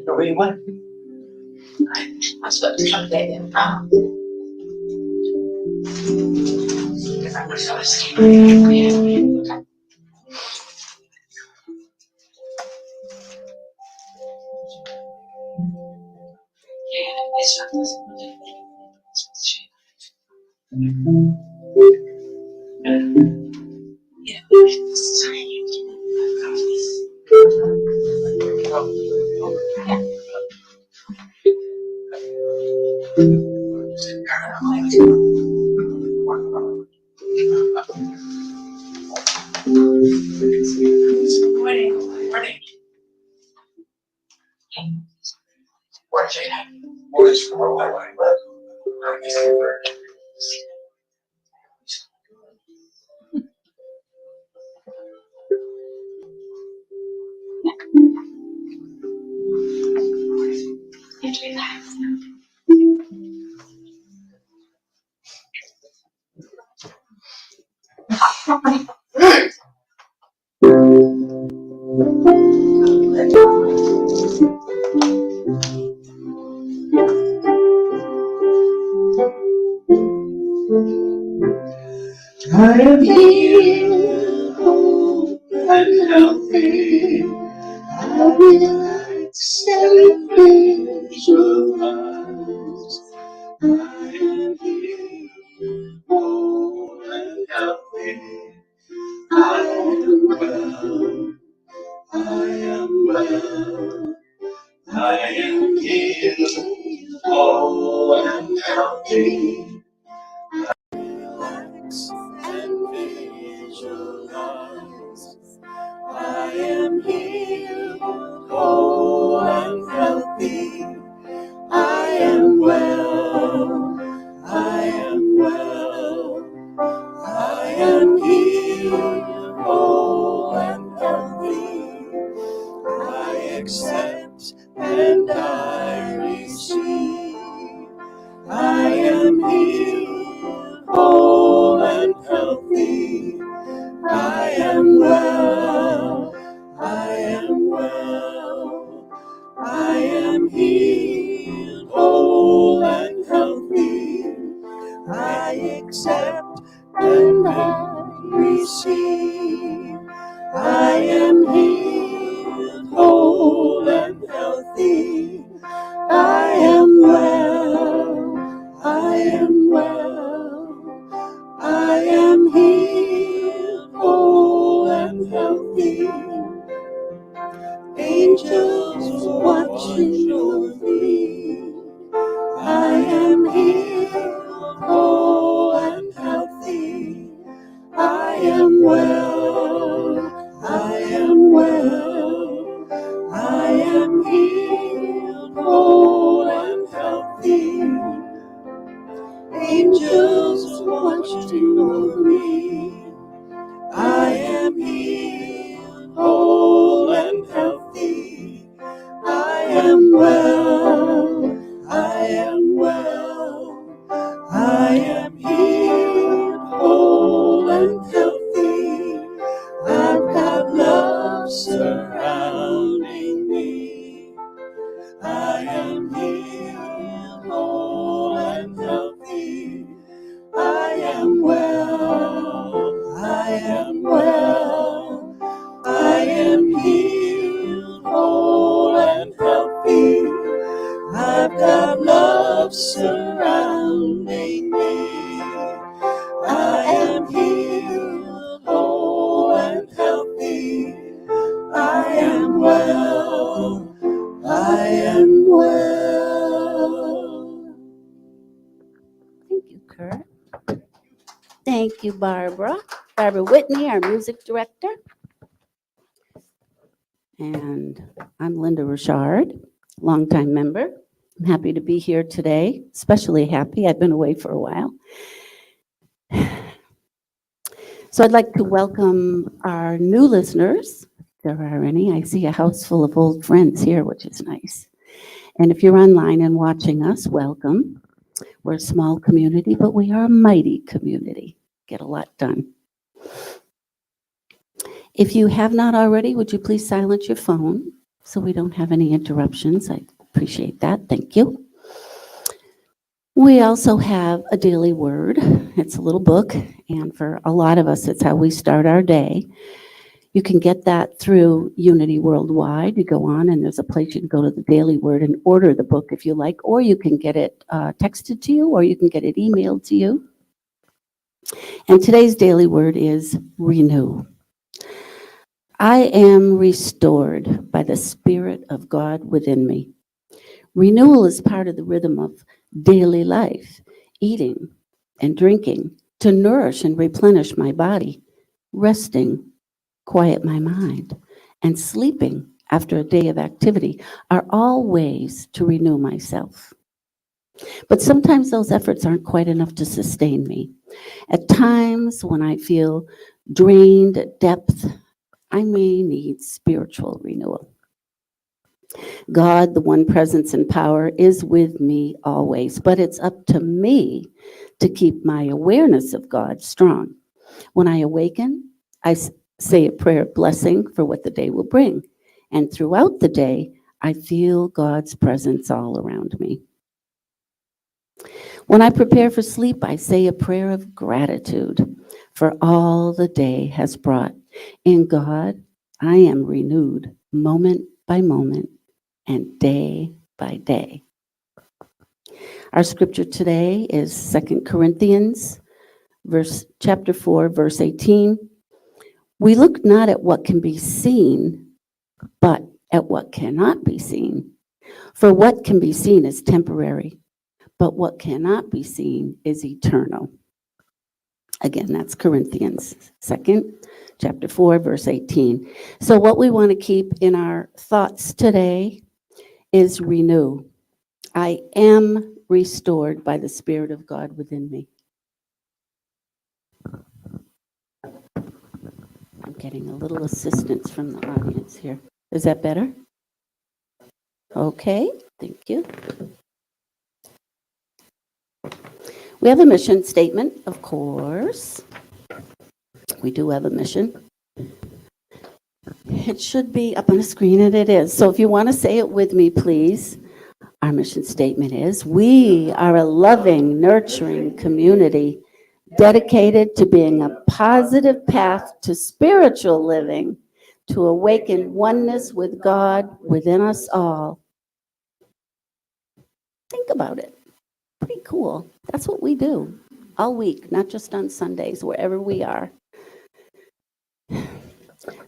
Where you went? I was supposed to come get him. Because I was so scared. I am healed, whole, and healthy. I will celebrate your lives. I am healed, whole, and healthy. I am well. I am well. I am healed, whole, and healthy. And visualize I am healed, whole and healthy. I am well, I am well. I am healed, whole and healthy. I accept and I receive. I am healed, whole and healthy. I am well, I am well. I am healed, whole and healthy. I accept and I receive. I am healed, whole and healthy. I am well, I am well. I am healed, whole and healthy. Angels watching over me. I am healed, whole and healthy. I am well, I am well. I am healed, whole and healthy. Angels watching over me. I am healed, whole and healthy. I am well, I am well. I am healed, whole and healthy. I've got love surrounding me. I am healed, whole and healthy. I am well, I am well. I am healed, whole and healthy. I've got love surrounding me. I am healed, whole and healthy. I am well, I am well. Thank you, Kurt. Thank you, Barbara. Barbara Whitney, our music director. And I'm Linda Richard, longtime member. I'm happy to be here today, especially happy. I've been away for a while. So I'd like to welcome our new listeners, if there are any. I see a house full of old friends here, which is nice. And if you're online and watching us, welcome. We're a small community, but we are a mighty community. Get a lot done. If you have not already, would you please silence your phone so we don't have any interruptions? I appreciate that. Thank you. We also have a daily word. It's a little book, and for a lot of us, it's how we start our day. You can get that through Unity Worldwide. You go on, and there's a place you can go to the Daily Word and order the book if you like, or you can get it texted to you, or you can get it emailed to you. And today's Daily Word is renew. I am restored by the Spirit of God within me. Renewal is part of the rhythm of daily life, eating and drinking to nourish and replenish my body, resting, quiet my mind, and sleeping after a day of activity are all ways to renew myself. But sometimes those efforts aren't quite enough to sustain me. At times when I feel drained at depth, I may need spiritual renewal. God, the one presence and power, is with me always, but it's up to me to keep my awareness of God strong. When I awaken, I say a prayer of blessing for what the day will bring. And throughout the day, I feel God's presence all around me. When I prepare for sleep, I say a prayer of gratitude for all the day has brought. In God, I am renewed moment by moment and day by day. Our scripture today is 2 Corinthians chapter 4, verse 18. We look not at what can be seen, but at what cannot be seen. For what can be seen is temporary, but what cannot be seen is eternal. Again, that's Corinthians 2, chapter 4, verse 18. So what we want to keep in our thoughts today is renew. I am restored by the Spirit of God within me. I'm getting a little assistance from the audience here. Is that better? Okay, thank you. We have a mission statement, of course. We do have a mission. It should be up on the screen, and it is. So if you want to say it with me, please. Our mission statement is, we are a loving, nurturing community dedicated to being a positive path to spiritual living, to awaken oneness with God within us all. Think about it. Pretty cool. That's what we do all week, not just on Sundays, wherever we are.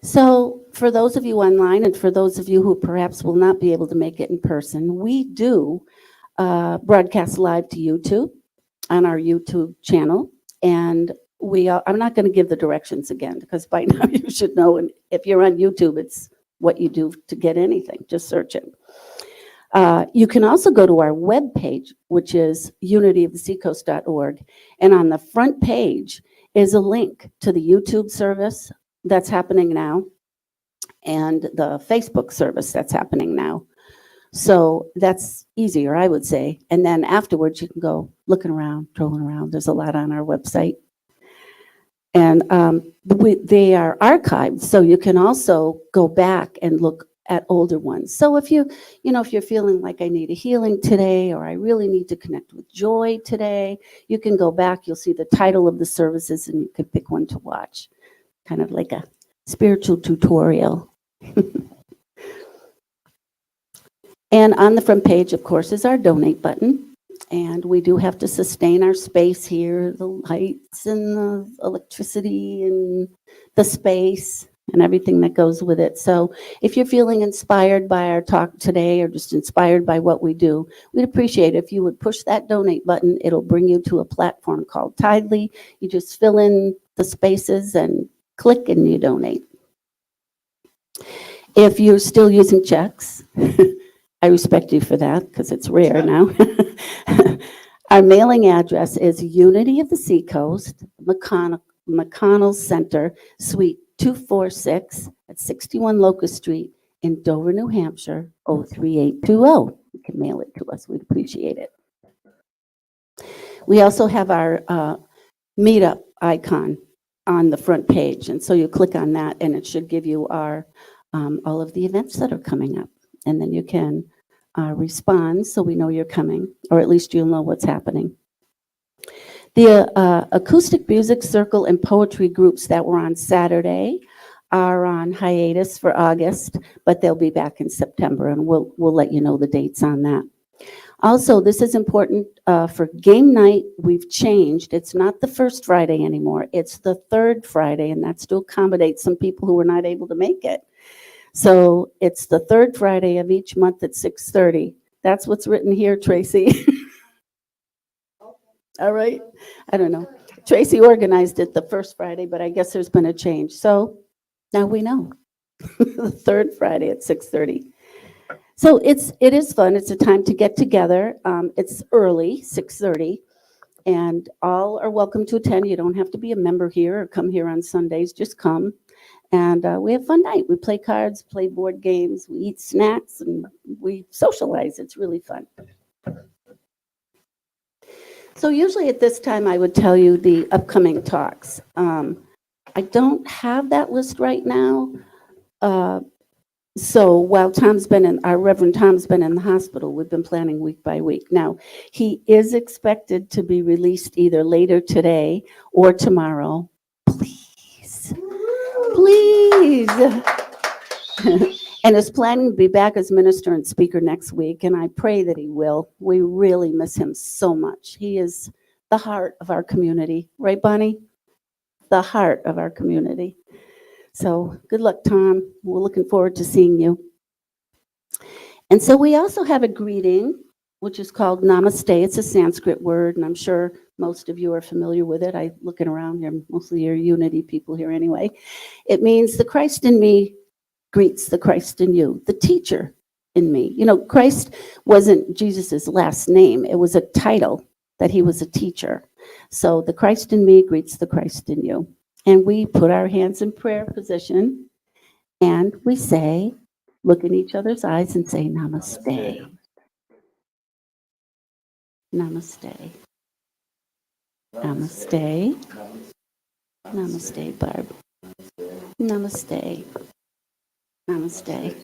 So for those of you online and for those of you who perhaps will not be able to make it in person, we do broadcast live to YouTube on our YouTube channel. And I'm not going to give the directions again, because by now you should know. And if you're on YouTube, it's what you do to get anything. Just search it. You can also go to our webpage, which is unityoftheseacoast.org. And on the front page is a link to the YouTube service that's happening now and the Facebook service that's happening now. So that's easier, I would say. And then afterwards, you can go looking around, trolling around. There's a lot on our website. And they are archived, so you can also go back and look at older ones. So if if you're feeling like I need a healing today, or I really need to connect with joy today, you can go back. You'll see the title of the services, and you can pick one to watch. Kind of like a spiritual tutorial. And on the front page, of course, is our donate button. And we do have to sustain our space here, the lights and the electricity and the space and everything that goes with it. So if you're feeling inspired by our talk today, or just inspired by what we do, we'd appreciate it if you would push that donate button. It'll bring you to a platform called Tidely. You just fill in the spaces and click and you donate. If you're still using checks, I respect you for that, because it's rare now. Our mailing address is Unity of the Seacoast, McConnell Center, Suite 246 at 61 Locust Street in Dover, New Hampshire, 03820. You can mail it to us. We'd appreciate it. We also have our meetup icon. on the front page. And so you click on that, and it should give you our all of the events that are coming up. And then you can respond so we know you're coming, or at least you'll know what's happening. The acoustic music circle and poetry groups that were on Saturday are on hiatus for August, but they'll be back in September, and we'll let you know the dates on that. Also, this is important for game night. We've changed. It's not the first Friday anymore. It's the third Friday, and that's to accommodate some people who were not able to make it. So it's the third Friday of each month at 6:30. That's what's written here, Tracy. All right. I don't know. Tracy organized it the first Friday, but I guess there's been a change. So now we know. The third Friday at 6:30. So it is fun. It's a time to get together. It's early, 6:30, and all are welcome to attend. You don't have to be a member here or come here on Sundays. Just come, and we have a fun night. We play cards, play board games, we eat snacks, and we socialize. It's really fun. So usually at this time, I would tell you the upcoming talks. I don't have that list right now. So while our Reverend Tom's been in the hospital, we've been planning week by week. Now, he is expected to be released either later today or tomorrow. Please. And is planning to be back as minister and speaker next week, and I pray that he will. We really miss him so much. He is the heart of our community. Right, Bonnie? The heart of our community. So good luck, Tom. We're looking forward to seeing you. And so we also have a greeting, which is called Namaste. It's a Sanskrit word, and I'm sure most of you are familiar with it. I'm looking around here, mostly you're Unity people here anyway. It means the Christ in me greets the Christ in you, the teacher in me. You know, Christ wasn't Jesus's last name. It was a title that he was a teacher. So the Christ in me greets the Christ in you. And we put our hands in prayer position, and we say, look in each other's eyes and say, Namaste. Namaste. Namaste. Namaste, Barb. Namaste. Namaste.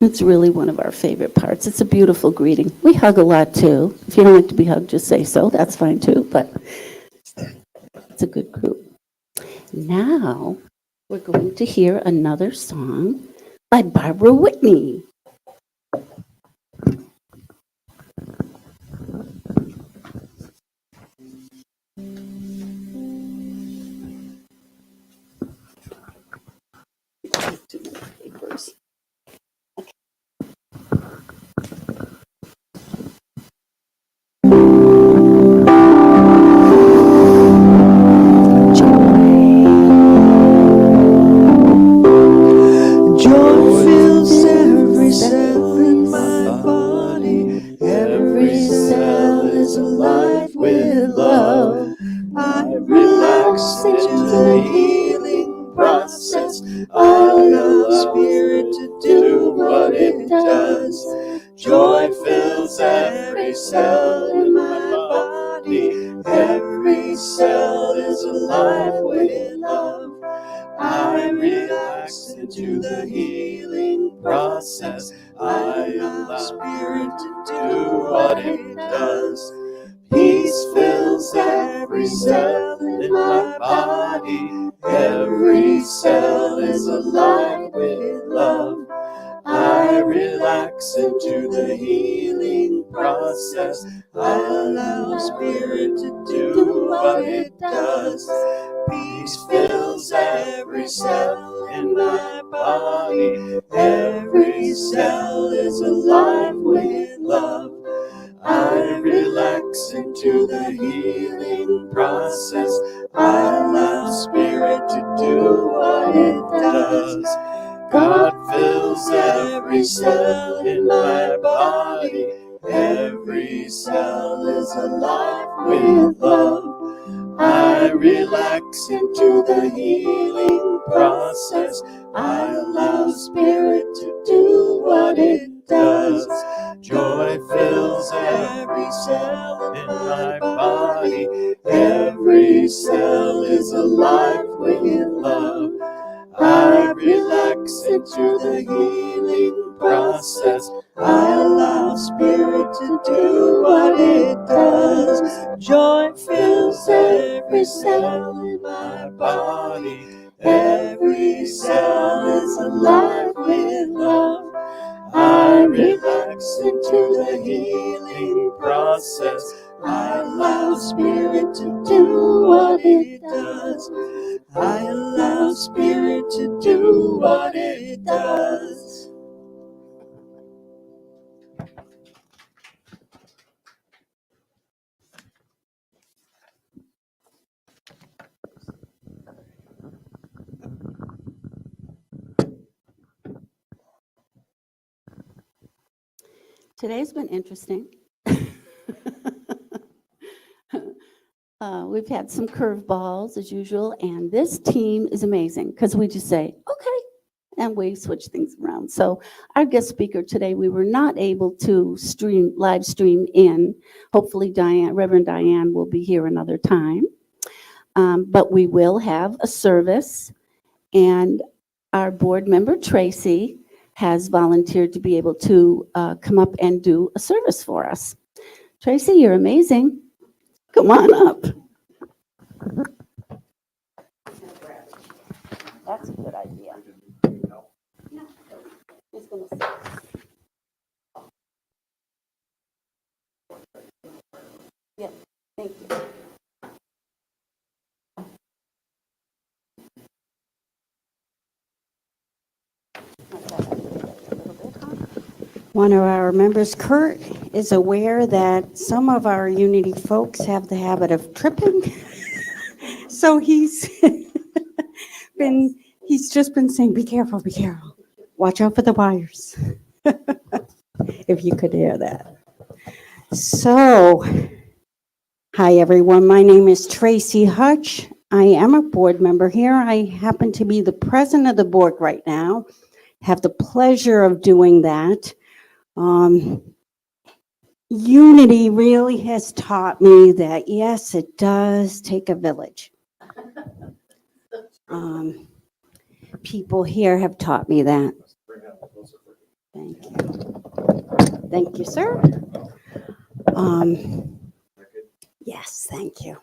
It's really one of our favorite parts. It's a beautiful greeting. We hug a lot too. If you don't like to be hugged, just say so. That's fine too, but it's a good group. Now we're going to hear another song by Barbara Whitney. Too many papers. Joy fills every cell in my body. Every cell is alive with love. I relax into the healing process. I allow Spirit to do what it does. Peace fills every cell in my body. Every cell is alive with love. I relax into the healing process. I allow Spirit to do what it does. Peace fills every cell in my body. Every cell is alive with love. I relax into the healing process. I allow Spirit to do what it does. God fills every cell in my body. Every cell is alive with love. I relax into the healing process. I allow Spirit to do what it it does. Joy fills every cell in my body. Every cell is alive with love. I relax into the healing process. I allow Spirit to do what it does. Joy fills every cell in my body. Every cell is alive with love. I relax into the healing process. I allow Spirit to do what it does. I allow Spirit to do what it does. Today's been interesting. We've had some curveballs as usual, and this team is amazing because we just say, okay, and we switch things around. So our guest speaker today, we were not able to live stream in. Hopefully Reverend Diane will be here another time. But we will have a service, and our board member, Tracy, has volunteered to be able to come up and do a service for us. Tracy, you're amazing. Come on up. That's a good idea. Yeah. He's gonna sit. Yeah, thank you. One of our members, Kurt, is aware that some of our Unity folks have the habit of tripping. So he's just been saying, be careful, watch out for the wires. If you could hear that. So, hi everyone, my name is Tracy Hutch. I am a board member here. I happen to be the president of the board right now. Have the pleasure of doing that. Unity really has taught me that, yes, it does take a village. People here have taught me that. Thank you. Thank you, sir. Yes, thank you.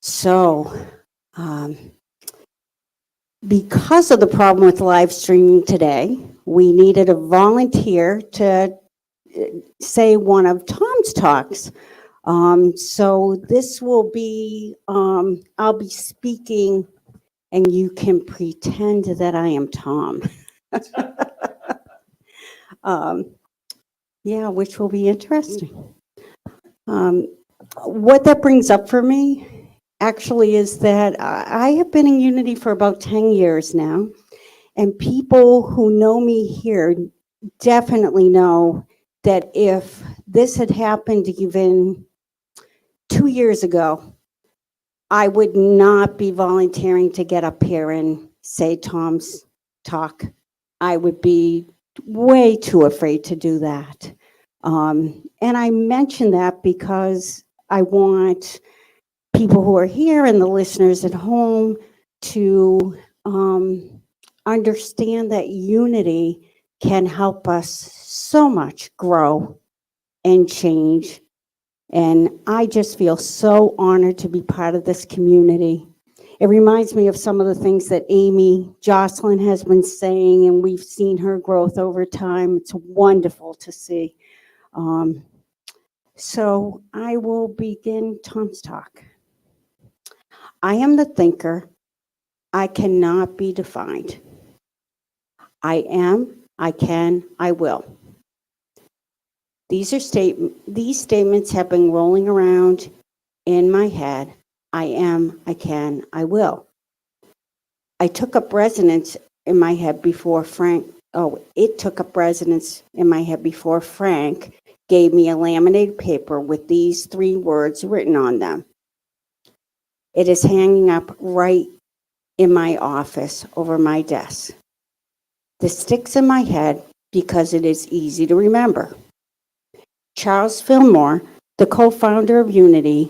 So, because of the problem with live streaming today, we needed a volunteer to say one of Tom's talks. So this will be, I'll be speaking and you can pretend that I am Tom. Yeah, which will be interesting. What that brings up for me actually is that I have been in Unity for about 10 years now, and people who know me here definitely know that if this had happened even 2 years ago, I would not be volunteering to get up here and say Tom's talk. I would be way too afraid to do that. And I mention that because I want people who are here and the listeners at home to understand that unity can help us so much grow and change. And I just feel so honored to be part of this community. It reminds me of some of the things that Amy Jocelyn has been saying, and we've seen her growth over time. It's wonderful to see. So I will begin Tom's talk. I am the thinker. I cannot be defined. I am, I can, I will. These statements have been rolling around in my head. I am, I can, I will. I took up residence in my head before it took up residence in my head before Frank gave me a laminated paper with these 3 words written on them. It is hanging up right in my office over my desk. The sticks in my head because it is easy to remember. Charles Fillmore, the co-founder of Unity,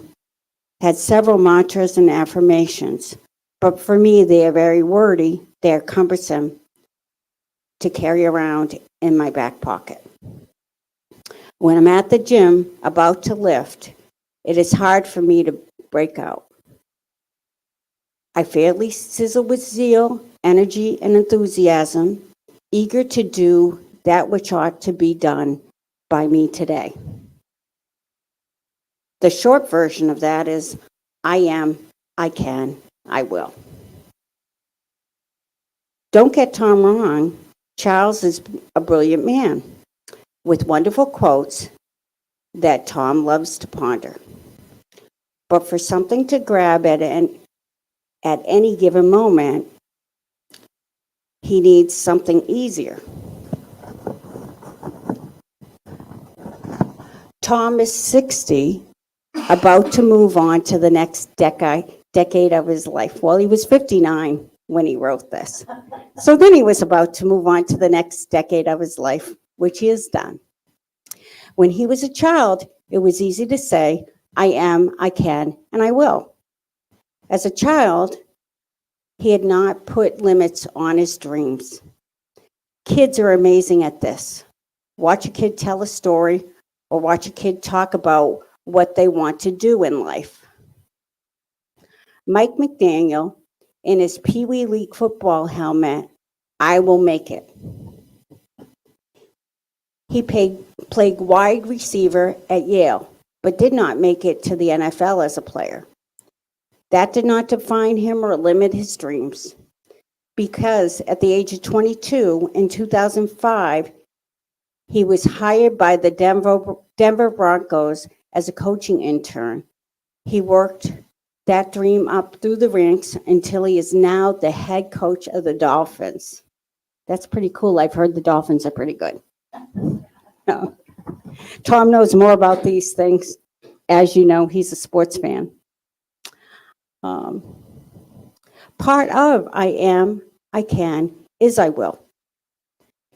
had several mantras and affirmations, but for me, they are very wordy. They are cumbersome to carry around in my back pocket. When I'm at the gym about to lift, it is hard for me to break out. I fairly sizzle with zeal, energy, and enthusiasm, eager to do that which ought to be done by me today. The short version of that is, I am, I can, I will. Don't get Tom wrong. Charles is a brilliant man with wonderful quotes that Tom loves to ponder. But for something to grab at any given moment, he needs something easier. Tom is 60, about to move on to the next decade of his life. Well, he was 59 when he wrote this. So then he was about to move on to the next decade of his life, which he has done. When he was a child, it was easy to say, I am, I can, and I will. As a child, he had not put limits on his dreams. Kids are amazing at this. Watch a kid tell a story or watch a kid talk about what they want to do in life. Mike McDaniel, in his Pee Wee League football helmet, I will make it. He played wide receiver at Yale, but did not make it to the NFL as a player. That did not define him or limit his dreams, because at the age of 22 in 2005, he was hired by the Denver Broncos as a coaching intern. He worked that dream up through the ranks until he is now the head coach of the Dolphins. That's pretty cool. I've heard the Dolphins are pretty good. No. Tom knows more about these things. As you know, he's a sports fan. Part of I am, I can, is I will.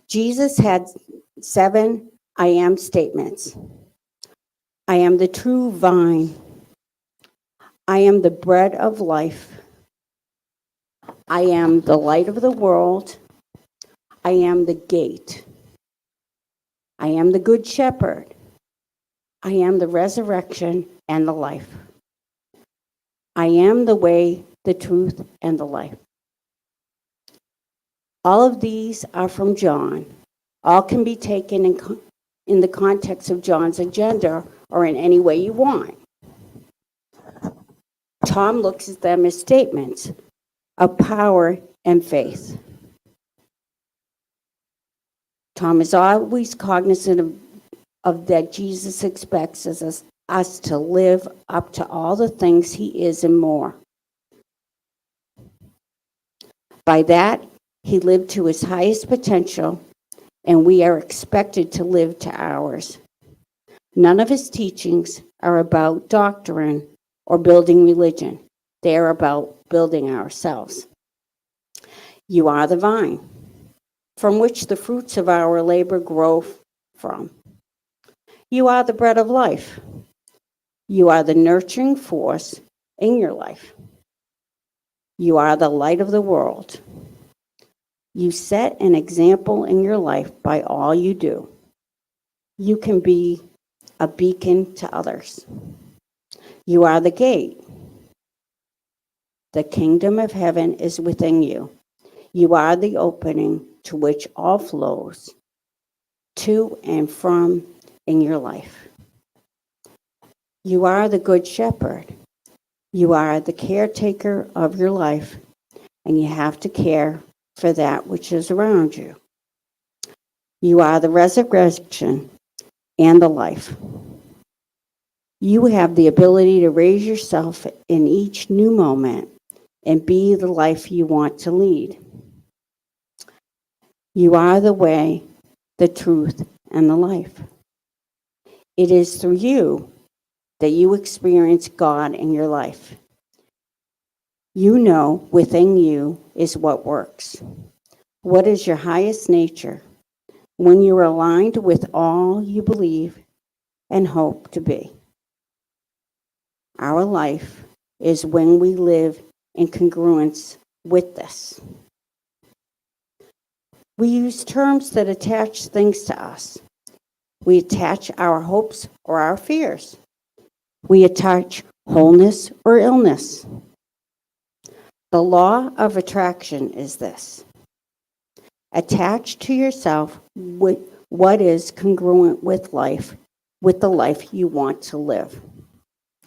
Jesus had 7 I am statements. I am the true vine. I am the bread of life. I am the light of the world. I am the gate. I am the good shepherd. I am the resurrection and the life. I am the way, the truth, and the life. All of these are from John. All can be taken in the context of John's agenda or in any way you want. Tom looks at them as statements of power and faith. Tom is always cognizant of that Jesus expects us to live up to all the things he is and more. By that, he lived to his highest potential, and we are expected to live to ours. None of his teachings are about doctrine or building religion. They are about building ourselves. You are the vine, from which the fruits of our labor grow from. You are the bread of life. You are the nurturing force in your life. You are the light of the world. You set an example in your life by all you do. You can be a beacon to others. You are the gate. The kingdom of heaven is within you. You are the opening to which all flows to and from in your life. You are the good shepherd. You are the caretaker of your life, and you have to care for that which is around you. You are the resurrection and the life. You have the ability to raise yourself in each new moment and be the life you want to lead. You are the way, the truth, and the life. It is through you that you experience God in your life. You know within you is what works. What is your highest nature? when you're aligned with all you believe and hope to be. Our life is when we live in congruence with this. We use terms that attach things to us. We attach our hopes or our fears. We attach wholeness or illness. The law of attraction is this. Attach to yourself what is congruent with life, with the life you want to live.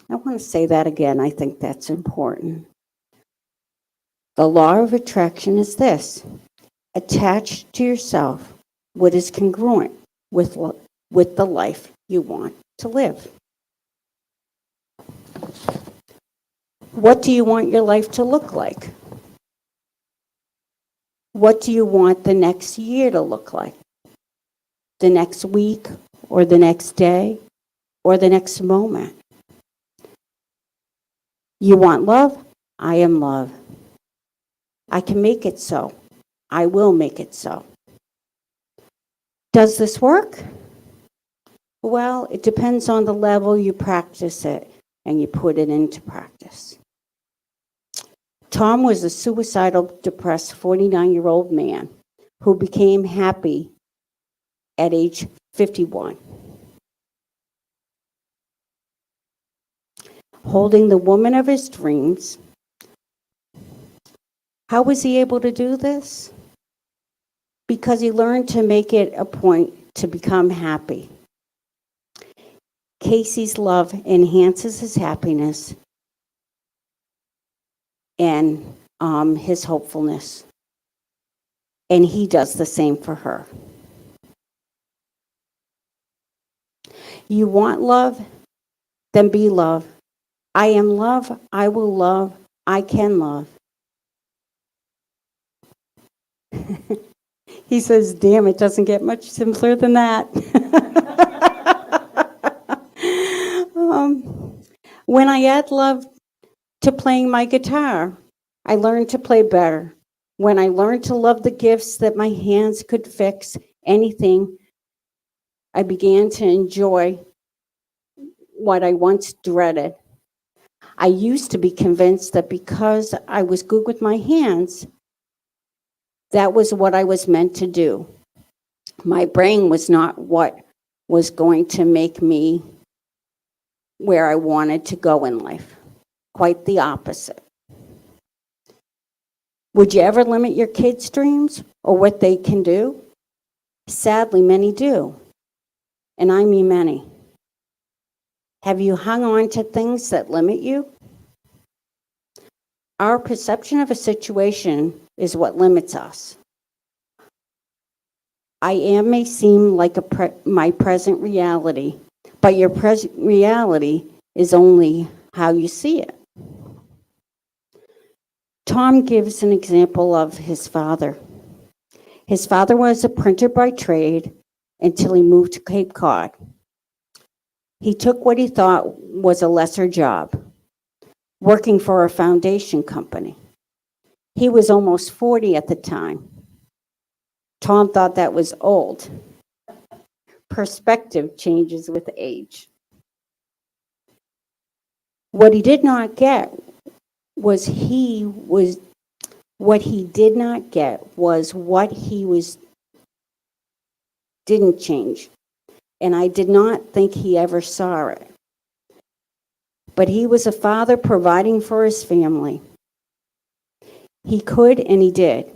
I want to say that again. I think that's important. The law of attraction is this. Attach to yourself what is congruent with the life you want to live. What do you want your life to look like? What do you want the next year to look like? The next week, or the next day, or the next moment? You want love? I am love. I can make it so. I will make it so. Does this work? Well, it depends on the level you practice it and you put it into practice. Tom was a suicidal, depressed 49-year-old man who became happy at age 51. Holding the woman of his dreams. How was he able to do this? Because he learned to make it a point to become happy. Casey's love enhances his happiness and his hopefulness. And he does the same for her. You want love? Then be love. I am love. I will love. I can love. He says, damn, it doesn't get much simpler than that. When I add love to playing my guitar, I learned to play better. When I learned to love the gifts that my hands could fix anything, I began to enjoy what I once dreaded. I used to be convinced that because I was good with my hands, that was what I was meant to do. My brain was not what was going to make me where I wanted to go in life. Quite the opposite. Would you ever limit your kids' dreams or what they can do? Sadly, many do. And I mean many. Have you hung on to things that limit you? Our perception of a situation is what limits us. I am may seem like my present reality, but your present reality is only how you see it. Tom gives an example of his father. His father was a printer by trade until he moved to Cape Cod. He took what he thought was a lesser job, working for a foundation company. He was almost 40 at the time. Tom thought that was old. Perspective changes with age. What he did not get was what he was didn't change. And I did not think he ever saw it. But he was a father providing for his family. He could and he did.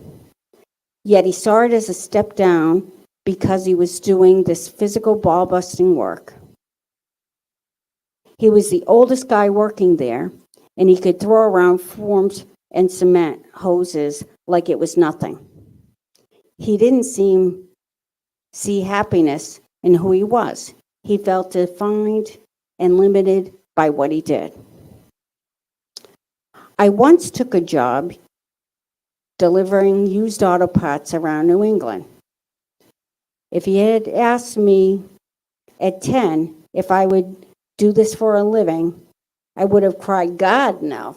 Yet he saw it as a step down because he was doing this physical ball-busting work. He was the oldest guy working there, and he could throw around forms and cement hoses like it was nothing. He didn't see happiness in who he was. He felt defined and limited by what he did. I once took a job delivering used auto parts around New England. If he had asked me at 10 if I would do this for a living, I would have cried, God, no.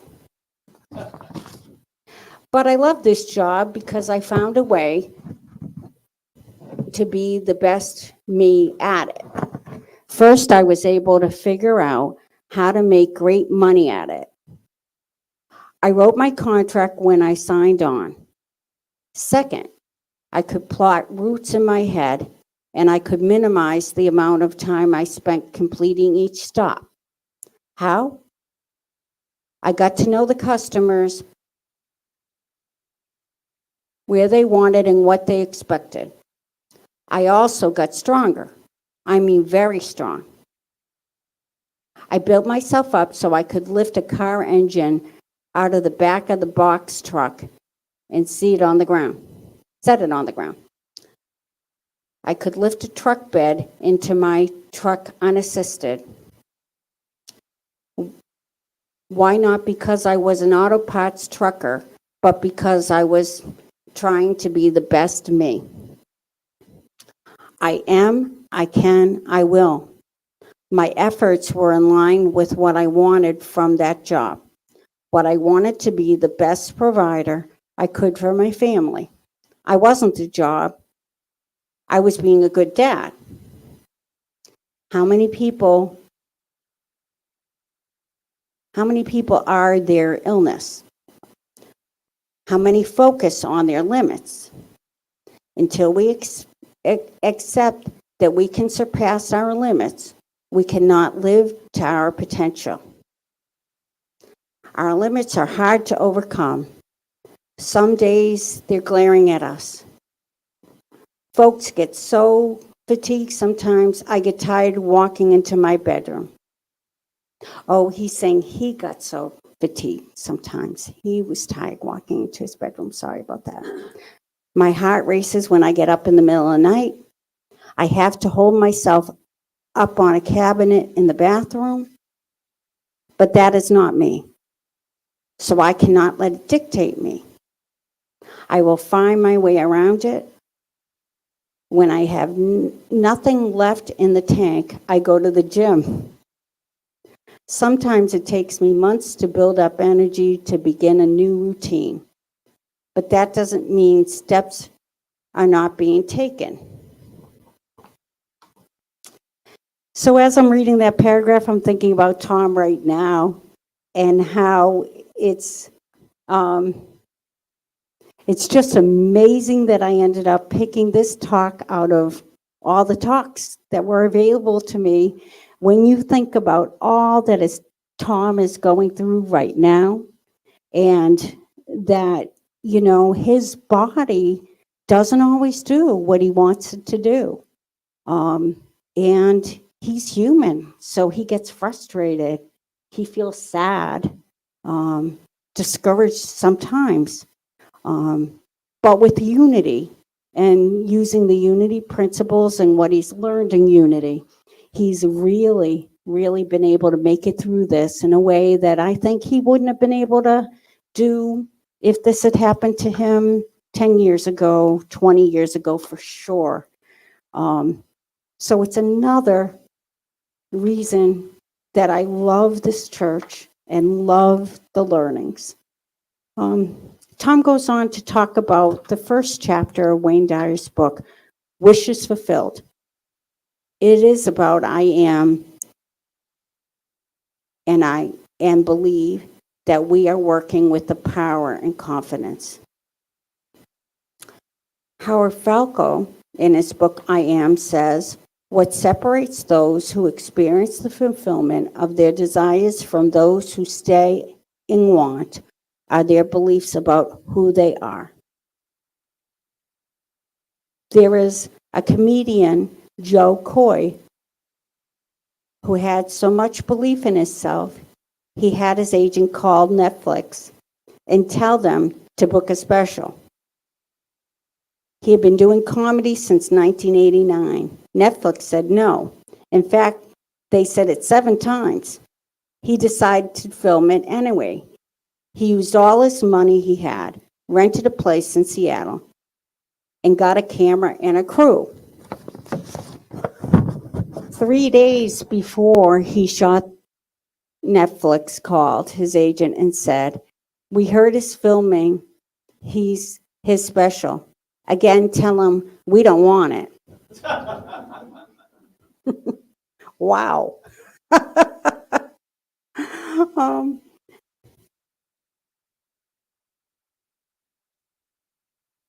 But I love this job because I found a way to be the best me at it. First, I was able to figure out how to make great money at it. I wrote my contract when I signed on. Second, I could plot routes in my head, and I could minimize the amount of time I spent completing each stop. How? I got to know the customers, where they wanted and what they expected. I also got stronger. I mean, very strong. I built myself up so I could lift a car engine out of the back of the box truck and set it on the ground. I could lift a truck bed into my truck unassisted. Why not because I was an auto parts trucker, but because I was trying to be the best me. I am, I can, I will. My efforts were in line with what I wanted from that job. What I wanted to be the best provider I could for my family. I wasn't the job. I was being a good dad. How many people are their illness? How many focus on their limits? Until we accept that we can surpass our limits, we cannot live to our potential. Our limits are hard to overcome. Some days they're glaring at us. Folks get so fatigued sometimes, I get tired walking into my bedroom. Oh, he's saying he got so fatigued sometimes. He was tired walking into his bedroom. Sorry about that. My heart races when I get up in the middle of the night. I have to hold myself up on a cabinet in the bathroom. But that is not me. So I cannot let it dictate me. I will find my way around it. When I have nothing left in the tank, I go to the gym. Sometimes it takes me months to build up energy to begin a new routine. But that doesn't mean steps are not being taken. So as I'm reading that paragraph, I'm thinking about Tom right now and how it's just amazing that I ended up picking this talk out of all the talks that were available to me. When you think about all that Tom is going through right now, and that, his body doesn't always do what he wants it to do. And he's human, so he gets frustrated. He feels sad, discouraged sometimes. But with unity and using the unity principles and what he's learned in unity, he's really, really been able to make it through this in a way that I think he wouldn't have been able to do if this had happened to him 10 years ago, 20 years ago, for sure. So it's another reason that I love this church and love the learnings. Tom goes on to talk about the first chapter of Wayne Dyer's book, Wishes Fulfilled. It is about I am and believe that we are working with the power and confidence. Howard Falco, in his book I Am, says, what separates those who experience the fulfillment of their desires from those who stay in want are their beliefs about who they are. There is a comedian, Joe Coy, who had so much belief in himself, he had his agent call Netflix and tell them to book a special. He had been doing comedy since 1989. Netflix said no. In fact, they said it 7 times. He decided to film it anyway. He used all his money he had, rented a place in Seattle, and got a camera and a crew. 3 days before he shot, Netflix called his agent and said, we heard his filming his special. Again, tell him we don't want it. Wow. Um,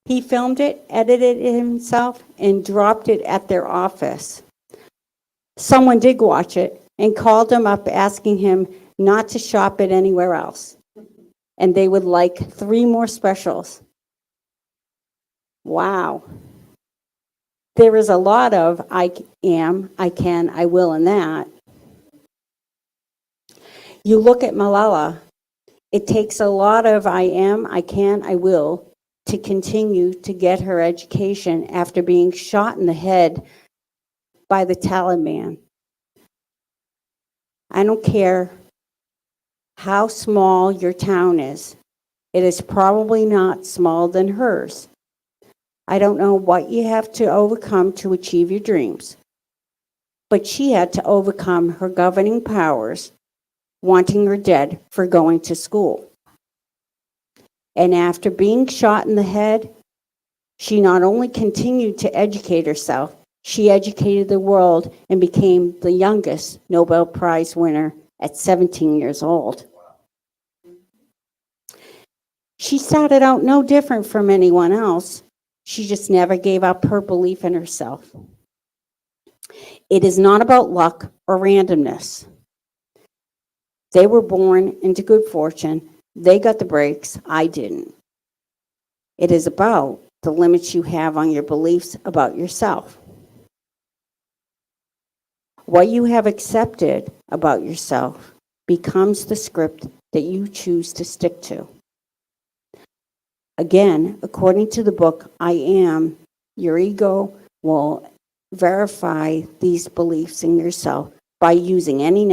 he filmed it, edited it himself, and dropped it at their office. Someone did watch it and called him up asking him not to shop it anywhere else. And they would like 3 more specials. Wow. There is a lot of I am, I can, I will in that. You look at Malala, it takes a lot of I am, I can, I will to continue to get her education after being shot in the head by the Taliban. I don't care how small your town is. It is probably not smaller than hers. I don't know what you have to overcome to achieve your dreams, but she had to overcome her governing powers wanting her dead for going to school. And after being shot in the head, she not only continued to educate herself, she educated the world and became the youngest Nobel Prize winner at 17 years old. She started out no different from anyone else. She just never gave up her belief in herself. It is not about luck or randomness. They were born into good fortune. They got the breaks. I didn't. It is about the limits you have on your beliefs about yourself. What you have accepted about yourself becomes the script that you choose to stick to. Again, according to the book, I Am, your ego will verify these beliefs in yourself by using any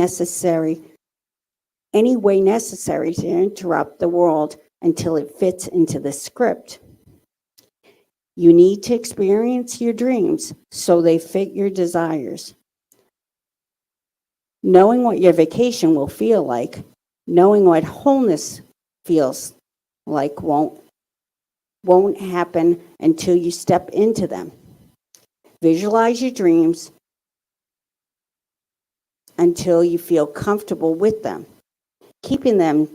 way necessary to interrupt the world until it fits into the script. You need to experience your dreams so they fit your desires. Knowing what your vacation will feel like, knowing what wholeness feels like won't happen until you step into them. Visualize your dreams until you feel comfortable with them. Keeping them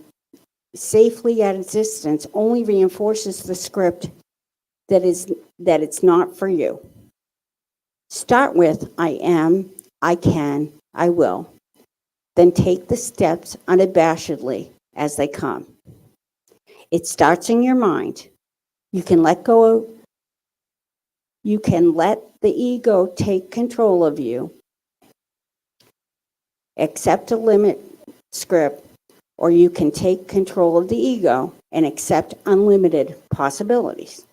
safely at a distance only reinforces the script that it's not for you. Start with I am, I can, I will. Then take the steps unabashedly as they come. It starts in your mind. You can let the ego take control of you, accept a limit script, or you can take control of the ego and accept unlimited possibilities.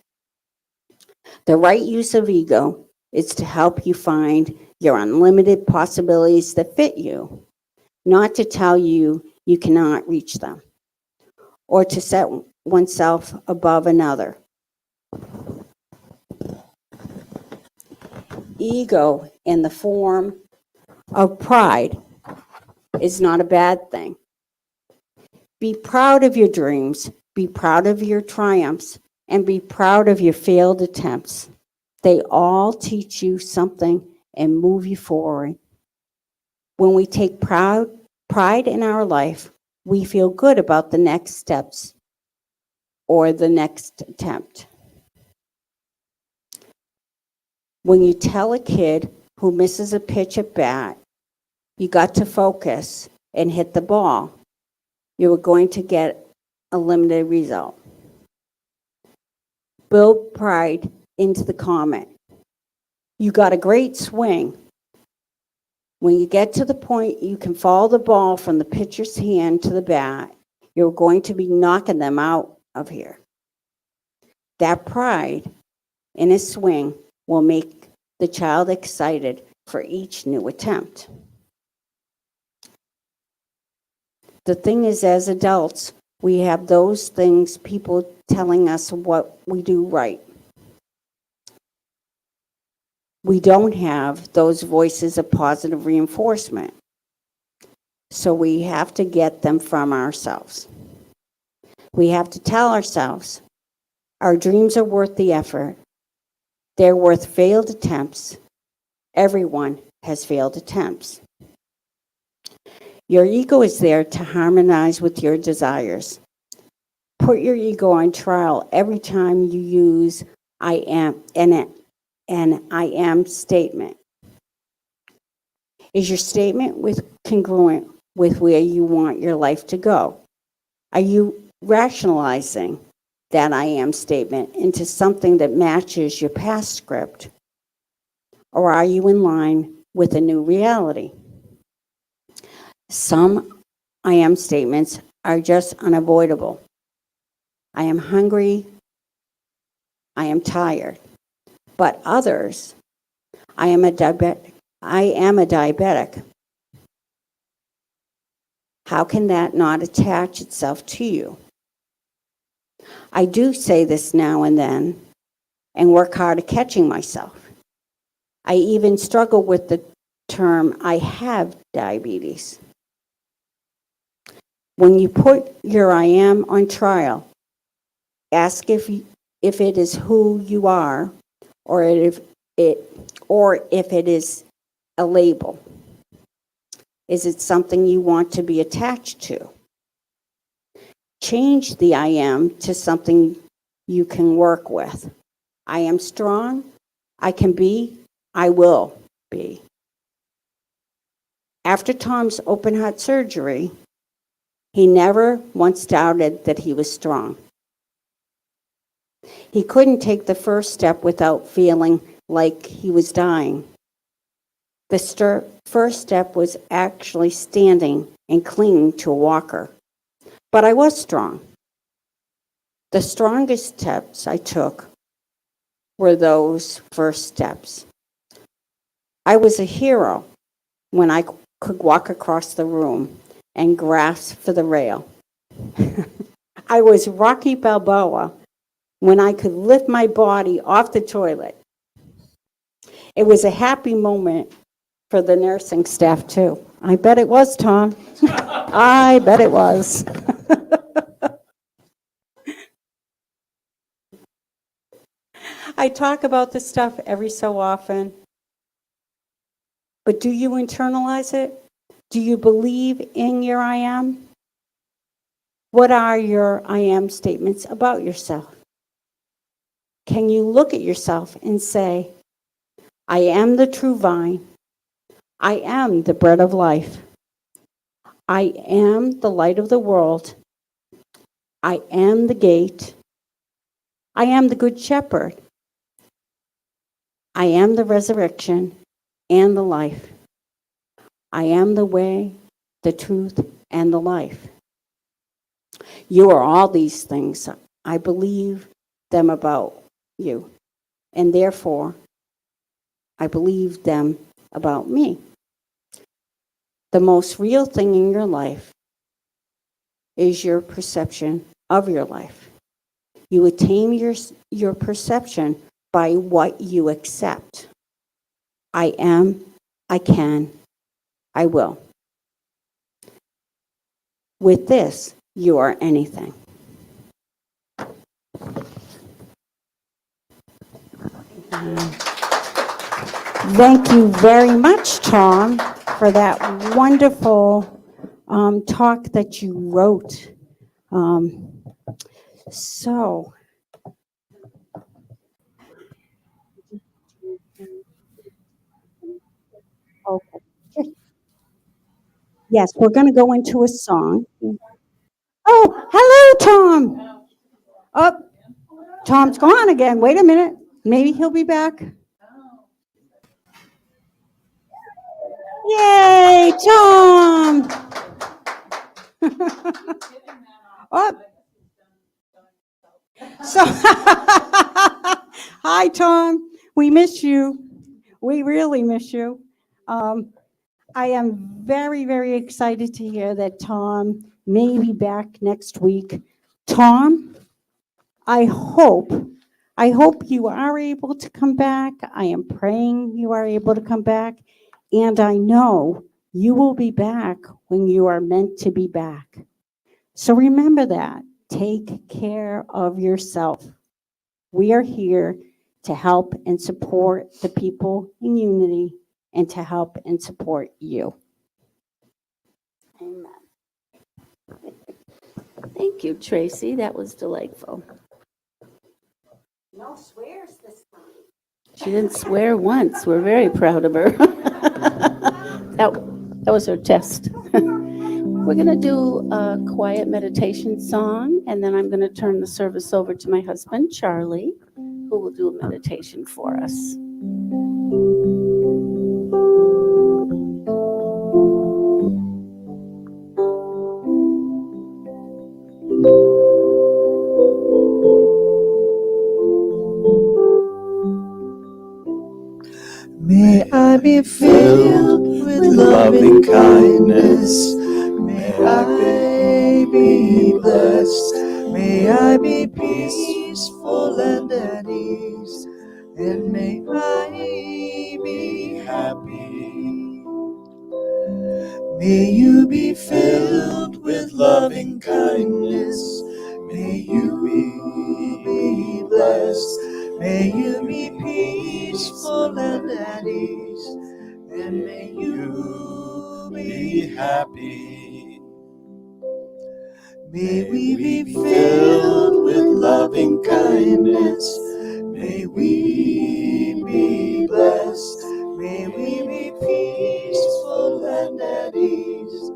The right use of ego is to help you find your unlimited possibilities that fit you, not to tell you you cannot reach them, or to set oneself above another. Ego in the form of pride is not a bad thing. Be proud of your dreams, be proud of your triumphs, and be proud of your failed attempts. They all teach you something and move you forward. When we take pride in our life, we feel good about the next steps or the next attempt. When you tell a kid who misses a pitch at bat, you got to focus and hit the ball, you are going to get a limited result. Build pride into the comment. You got a great swing. When you get to the point you can follow the ball from the pitcher's hand to the bat, you're going to be knocking them out of here. That pride in his swing will make the child excited for each new attempt. The thing is, as adults, we have those things, people telling us what we do right. We don't have those voices of positive reinforcement. So we have to get them from ourselves. We have to tell ourselves, our dreams are worth the effort. They're worth failed attempts. Everyone has failed attempts. Your ego is there to harmonize with your desires. Put your ego on trial every time you use I am an I am statement. Is your statement congruent with where you want your life to go? Are you rationalizing that I am statement into something that matches your past script? Or are you in line with a new reality? Some I am statements are just unavoidable. I am hungry. I am tired. But others, I am a diabetic. How can that not attach itself to you? I do say this now and then and work hard at catching myself. I even struggle with the term I have diabetes. When you put your I am on trial, ask if it is who you are or if it is a label. Is it something you want to be attached to? Change the I am to something you can work with. I am strong. I can be. I will be. After Tom's open heart surgery, he never once doubted that he was strong. He couldn't take the first step without feeling like he was dying. The first step was actually standing and clinging to a walker. But I was strong. The strongest steps I took were those first steps. I was a hero when I could walk across the room and grasp for the rail. I was Rocky Balboa when I could lift my body off the toilet. It was a happy moment for the nursing staff, too. I bet it was, Tom. I bet it was. I talk about this stuff every so often, but do you internalize it? Do you believe in your I am? What are your I am statements about yourself? Can you look at yourself and say, I am the true vine. I am the bread of life. I am the light of the world. I am the gate. I am the good shepherd. I am the resurrection and the life. I am the way, the truth, and the life. You are all these things. I believe them about you, and therefore, I believe them about me. The most real thing in your life is your perception of your life. You attain your perception by what you accept. I am, I can, I will. With this, you are anything. Thank you very much, Tom, for that wonderful talk that you wrote. So, okay. Yes, we're going to go into a song. Oh, hello, Tom. Oh, Tom's gone again. Wait a minute. Maybe he'll be back. Yay, Tom. Oh. So, hi, Tom. We miss you. We really miss you. I am very, very excited to hear that Tom may be back next week. Tom, I hope you are able to come back. I am praying you are able to come back. And I know you will be back when you are meant to be back. So remember that. Take care of yourself. We are here to help and support the people in Unity and to help and support you. Amen. Thank you, Tracy. That was delightful. No swears this time. She didn't swear once. We're very proud of her. That was her test. We're going to do a quiet meditation song, and then I'm going to turn the service over to my husband, Charlie, who will do a meditation for us. May I be filled with loving kindness. May I be blessed. May I be peaceful and at ease. And may I be happy. May you be filled with loving kindness. May you be blessed. May you be peaceful and at ease, and may you be happy. May we be filled with loving kindness. May we be blessed. May we be peaceful and at ease,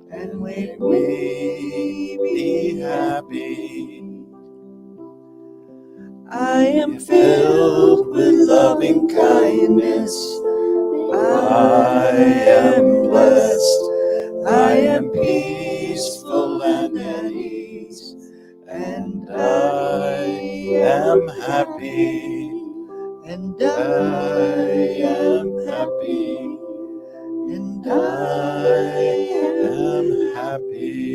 and may we be happy. I am filled with loving kindness. I am blessed. I am peaceful and at ease. And I am happy. And I am happy. And I am happy.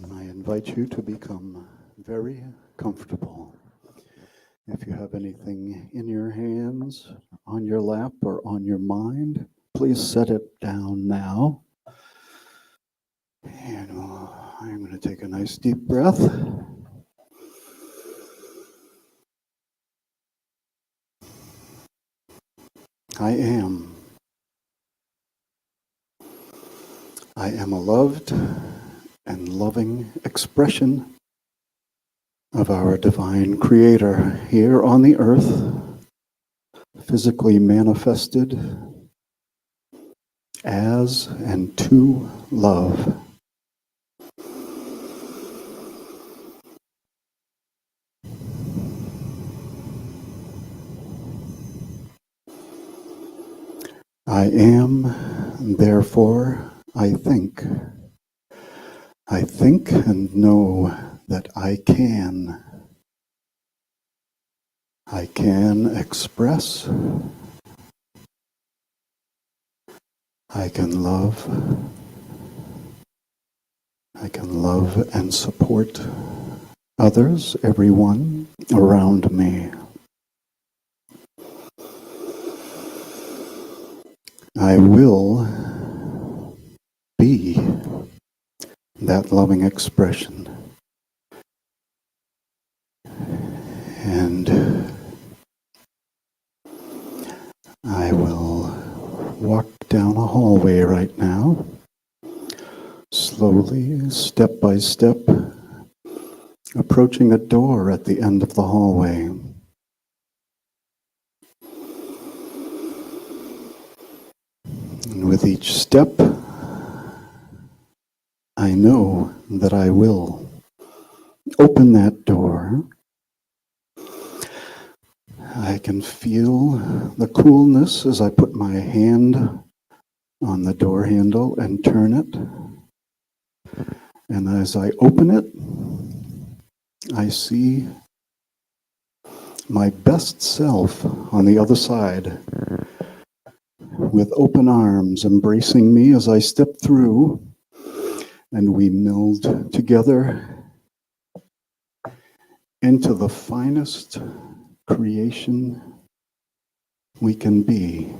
I invite you to become very comfortable. If you have anything in your hands, on your lap, or on your mind, please set it down now. And I'm going to take a nice deep breath. I am a loved and loving expression of our divine Creator here on the earth, physically manifested as and to love. I am, therefore I think. I think and know that I can. I can express. I can love. I can love and support others, everyone around me. I will be that loving expression. And I will walk down a hallway right now, slowly, step by step, approaching a door at the end of the hallway. And with each step, I know that I will open that door. I can feel the coolness as I put my hand on the door handle and turn it. And as I open it, I see my best self on the other side, with open arms embracing me as I step through, and we meld together into the finest creation we can be.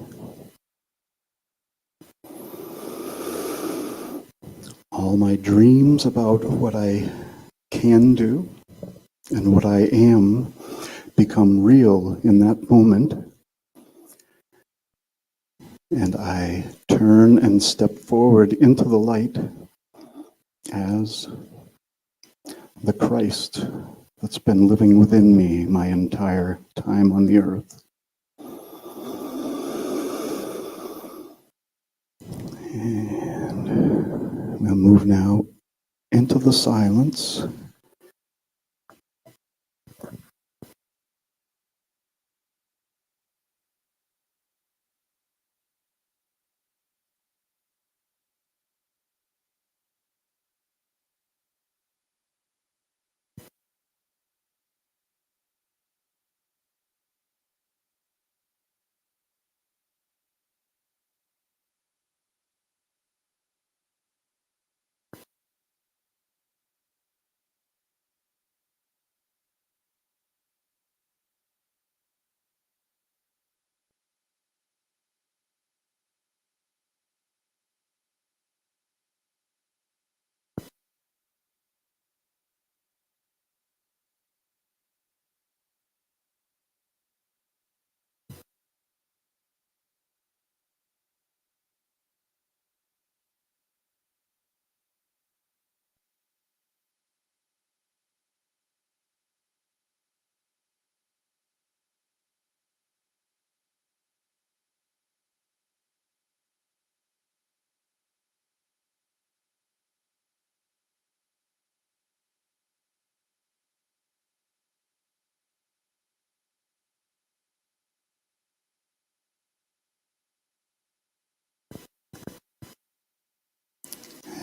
all my dreams about what I can do and what I am become real in that moment. And I turn and step forward into the light as the Christ that's been living within me my entire time on the earth. And we'll move now into the silence.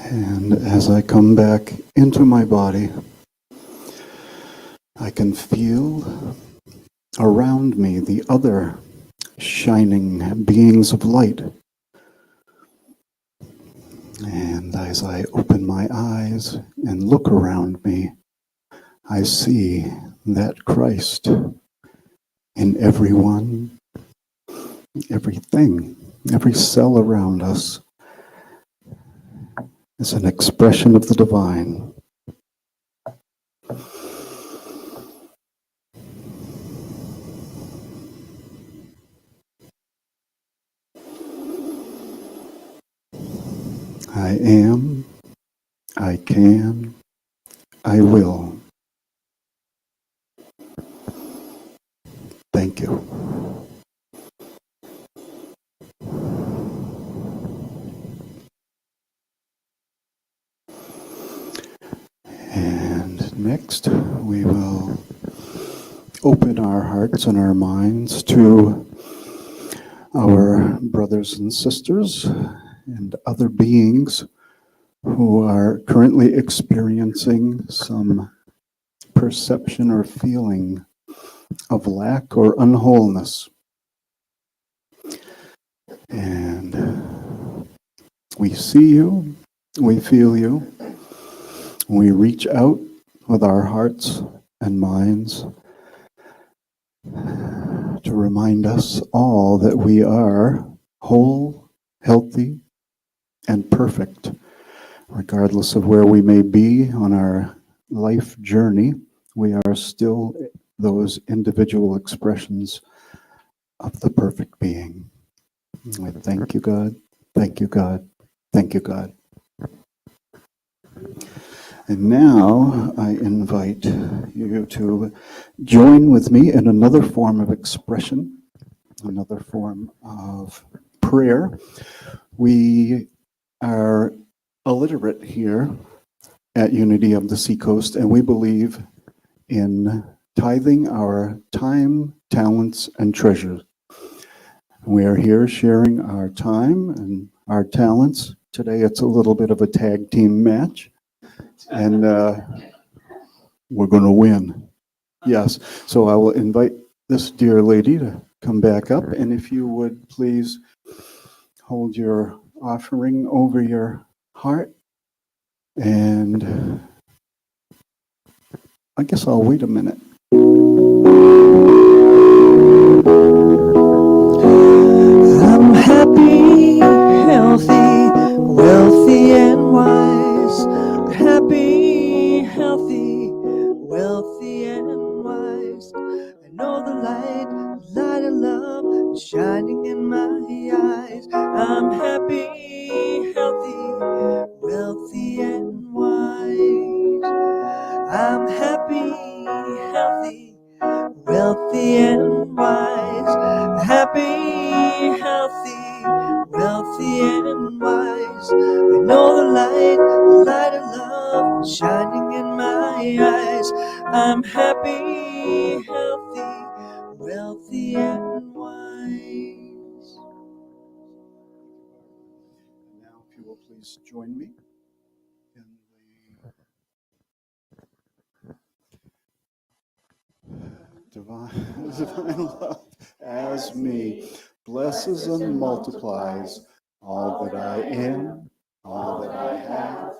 And as I come back into my body, I can feel around me the other shining beings of light. And as I open my eyes and look around me, I see that Christ in everyone, everything, every cell around us is an expression of the divine. I am, I can, I will. Thank you. And next, we will open our hearts and our minds to our brothers and sisters and other beings who are currently experiencing some perception or feeling of lack or unwholeness. And we see you, we feel you, we reach out with our hearts and minds to remind us all that we are whole, healthy, and perfect, regardless of where we may be on our life journey. We are still those individual expressions of the perfect being. I thank you, God. Thank you, God. Thank you, God. And now I invite you to join with me in another form of expression, another form of prayer. We are illiterate here at Unity of the Seacoast, and we believe in tithing our time, talents, and treasures. We are here sharing our time and our talents. Today it's a little bit of a tag team match, and we're going to win. Yes, so I will invite this dear lady to come back up, and if you would please hold your offering over your heart, and I guess I'll wait a minute. I'm happy, healthy, wealthy, and wise. I'm happy, healthy, wealthy, and wise. I'm happy, healthy, wealthy, and wise. Happy, healthy, wealthy, and wise. I know the light of love is shining in my eyes. I'm happy, healthy, wealthy, and wise. And now, if you will please join me in the divine love as me blesses and multiplies all that I am, all that I have,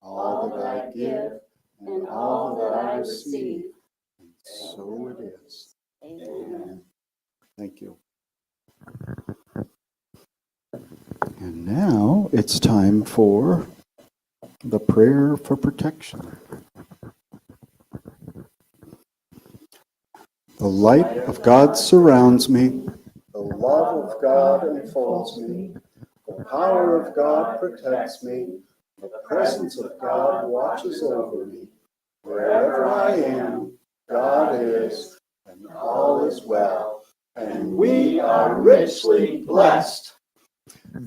all that I give, and all that I receive. And so it is. Amen. Thank you. And now it's time for the prayer for protection. The light of God surrounds me. The love of God enfolds me. The power of God protects me. The presence of God watches over me. Wherever I am, God is, and all is well. And we are richly blessed.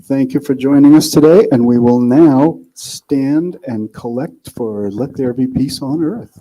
Thank you for joining us today, and we will now stand and collect for Let There Be Peace on Earth.